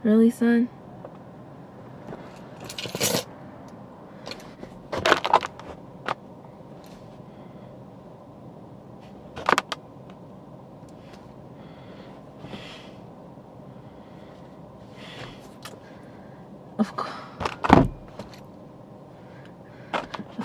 Really, son? Of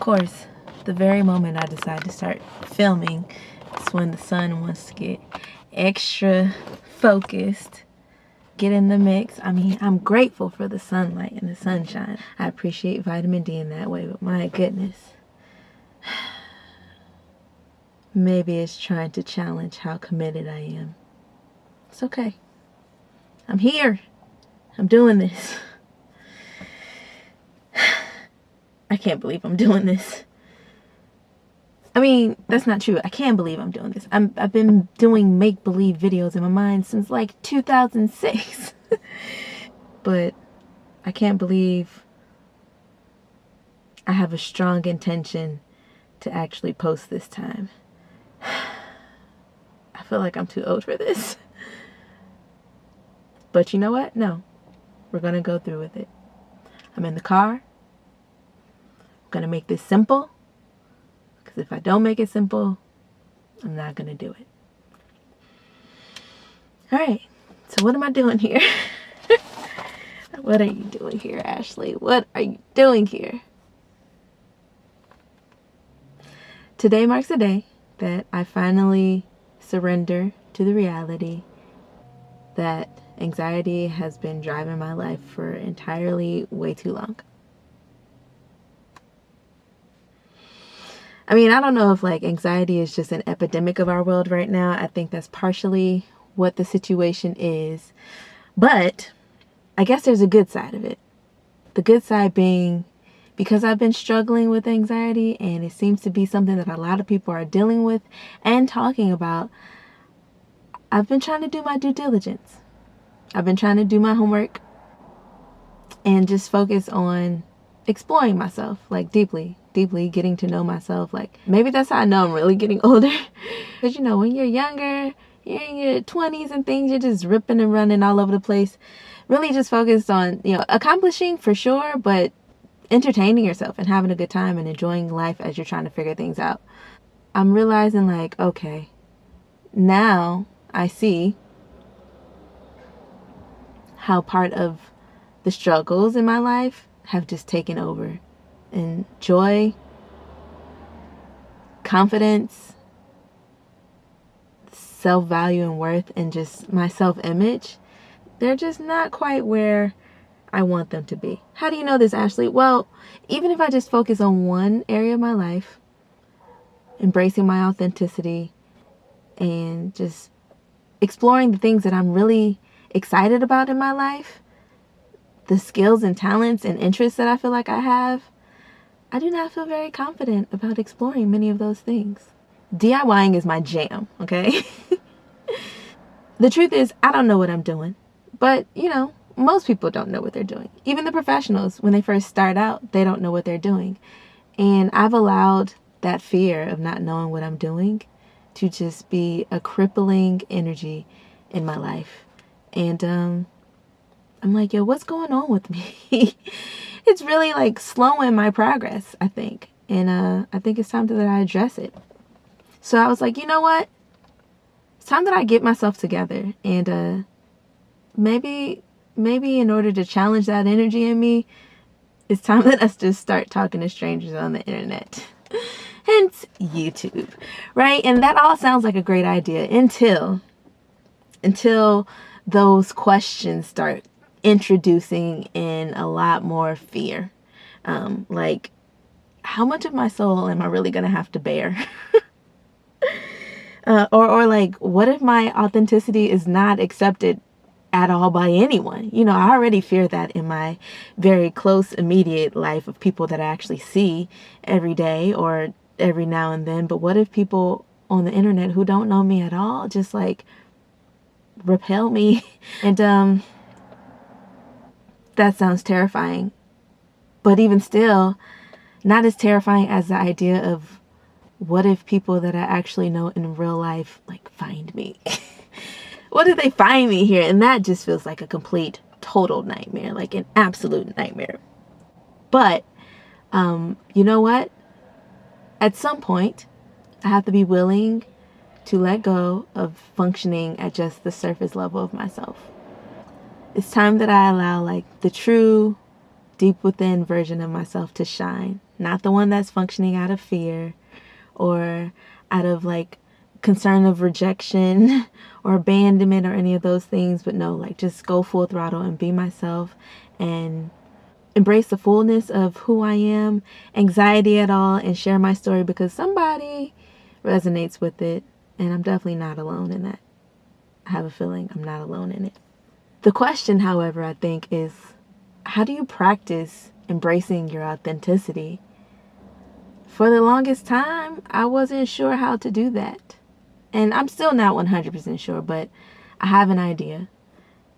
course, the very moment I decide to start filming is when the sun wants to get extra focused, get in the mix. I mean, I'm grateful for the sunlight and the sunshine. I appreciate vitamin D in that way, but my goodness. Maybe it's trying to challenge how committed I am. It's okay. I'm here. I'm doing this. I can't believe I'm doing this. I mean, that's not true. I can't believe I'm doing this. I've been doing make-believe videos in my mind since like 2006. But I can't believe I have a strong intention to actually post this time. I feel like I'm too old for this. But you know what? No. We're going to go through with it. I'm in the car. I'm going to make this simple. Because if I don't make it simple, I'm not going to do it. Alright. So what am I doing here? What are you doing here, Ashley? What are you doing here? Today marks the day that I finally surrender to the reality that anxiety has been driving my life for entirely way too long. I mean, I don't know if like anxiety is just an epidemic of our world right now. I think that's partially what the situation is. But I guess there's a good side of it. The good side being, because I've been struggling with anxiety and it seems to be something that a lot of people are dealing with and talking about, I've been trying to do my due diligence. I've been trying to do my homework and just focus on exploring myself, like deeply getting to know myself. Like maybe that's how I know I'm really getting older. Because you know, when you're younger, you're in your 20s and things, you're just ripping and running all over the place. Really just focused on, you know, accomplishing for sure, but entertaining yourself and having a good time and enjoying life as you're trying to figure things out. I'm realizing like, okay, now I see how part of the struggles in my life have just taken over. And joy, confidence, self-value and worth, and just my self-image, they're just not quite where I want them to be. How do you know this, Ashley? Well, even if I just focus on one area of my life, embracing my authenticity and just exploring the things that I'm really excited about in my life, the skills and talents and interests that I feel like I have, I do not feel very confident about exploring many of those things. DIYing is my jam, okay? The truth is, I don't know what I'm doing. But, you know, most people don't know what they're doing. Even the professionals, when they first start out, they don't know what they're doing. And I've allowed that fear of not knowing what I'm doing to just be a crippling energy in my life. And I'm like, yo, what's going on with me? It's really like slowing my progress, I think. And I think it's time that I address it. So I was like, you know what? It's time that I get myself together. And maybe in order to challenge that energy in me, it's time that us just start talking to strangers on the internet. Hence YouTube, right? And that all sounds like a great idea until those questions start introducing in a lot more fear. Like, how much of my soul am I really going to have to bear? Or like, what if my authenticity is not accepted at all by anyone? You know, I already fear that in my very close, immediate life of people that I actually see every day or every now and then. But what if people on the internet who don't know me at all just like repel me? And that sounds terrifying. But even still, not as terrifying as the idea of what if people that I actually know in real life like find me? What if they find me here? And that just feels like a complete total nightmare, like an absolute nightmare. But you know what? At some point, I have to be willing to let go of functioning at just the surface level of myself. It's time that I allow like the true, deep within version of myself to shine. Not the one that's functioning out of fear or out of like concern of rejection or abandonment or any of those things. But no, like just go full throttle and be myself and embrace the fullness of who I am, anxiety at all, and share my story because somebody resonates with it. And I'm definitely not alone in that. I have a feeling I'm not alone in it. The question, however, I think is, how do you practice embracing your authenticity? For the longest time, I wasn't sure how to do that. And I'm still not 100% sure, but I have an idea.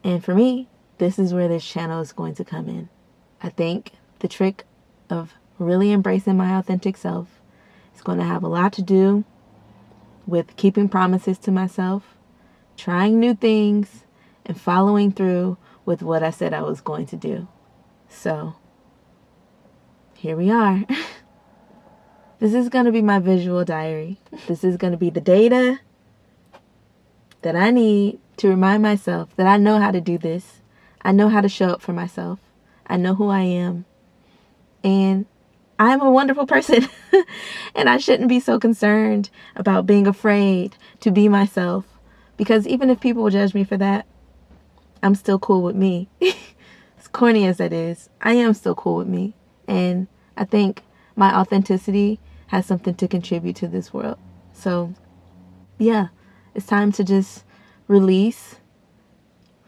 And for me, this is where this channel is going to come in. I think the trick of really embracing my authentic self is going to have a lot to do with keeping promises to myself, trying new things, and following through with what I said I was going to do. So, here we are. This is going to be my visual diary. This is going to be the data that I need to remind myself that I know how to do this. I know how to show up for myself. I know who I am. And I'm a wonderful person. And I shouldn't be so concerned about being afraid to be myself. Because even if people judge me for that, I'm still cool with me. As corny as that is, I am still cool with me. And I think my authenticity has something to contribute to this world. So, yeah, it's time to just release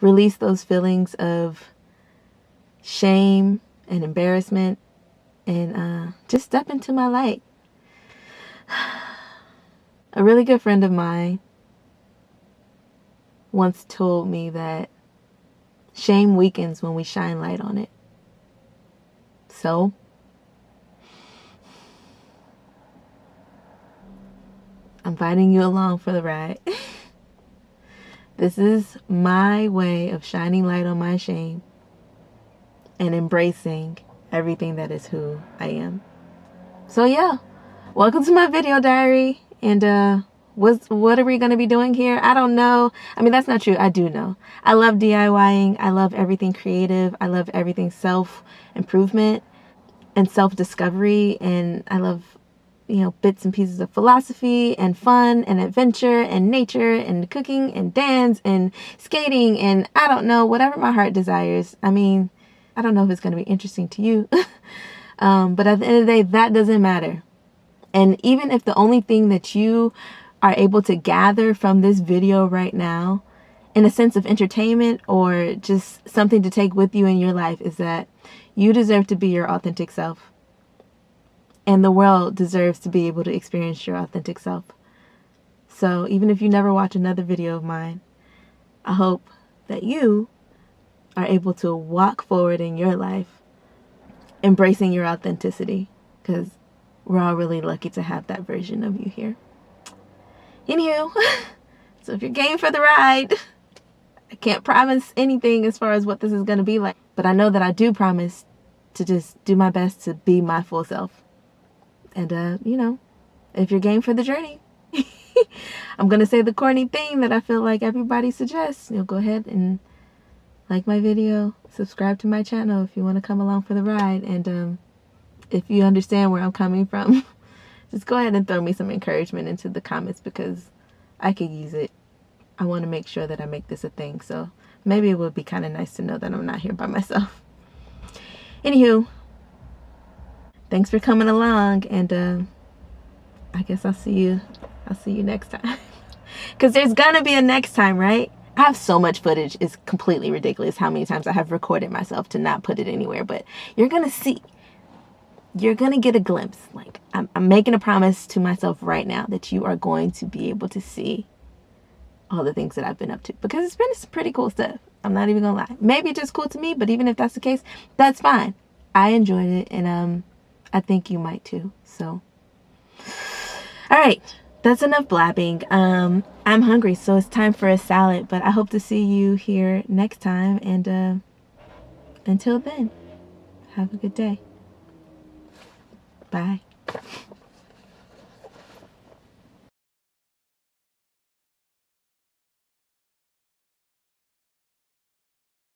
those feelings of shame and embarrassment and just step into my light. A really good friend of mine once told me that shame weakens when we shine light on it. So, I'm inviting you along for the ride. This is my way of shining light on my shame and embracing everything that is who I am. So yeah, welcome to my video diary. And what are we going to be doing here? I don't know. I mean, that's not true. I do know. I love DIYing. I love everything creative. I love everything self-improvement and self-discovery. And I love, bits and pieces of philosophy and fun and adventure and nature and cooking and dance and skating and I don't know, whatever my heart desires. I mean, I don't know if it's going to be interesting to you, but at the end of the day, that doesn't matter. And even if the only thing that you are able to gather from this video right now, in a sense of entertainment or just something to take with you in your life, is that you deserve to be your authentic self. And the world deserves to be able to experience your authentic self. So even if you never watch another video of mine, I hope that you are able to walk forward in your life, embracing your authenticity, because we're all really lucky to have that version of you here. Anywho, so if you're game for the ride, I can't promise anything as far as what this is going to be like, but I know that I do promise to just do my best to be my full self. And, if you're game for the journey, I'm going to say the corny thing that I feel like everybody suggests. Go ahead and like my video, subscribe to my channel if you want to come along for the ride. And if you understand where I'm coming from, just go ahead and throw me some encouragement into the comments because I could use it. I want to make sure that I make this a thing. So maybe it would be kind of nice to know that I'm not here by myself. Anywho, thanks for coming along. And I guess I'll see you next time. Because there's going to be a next time, right? I have so much footage. It's completely ridiculous how many times I have recorded myself to not put it anywhere. But you're going to see. You're going to get a glimpse. Like, I'm making a promise to myself right now that you are going to be able to see all the things that I've been up to. Because it's been some pretty cool stuff. I'm not even going to lie. Maybe it's just cool to me, but even if that's the case, that's fine. I enjoyed it, and I think you might too. So, all right. That's enough blabbing. I'm hungry, so it's time for a salad. But I hope to see you here next time. And Until then, have a good day. Bye.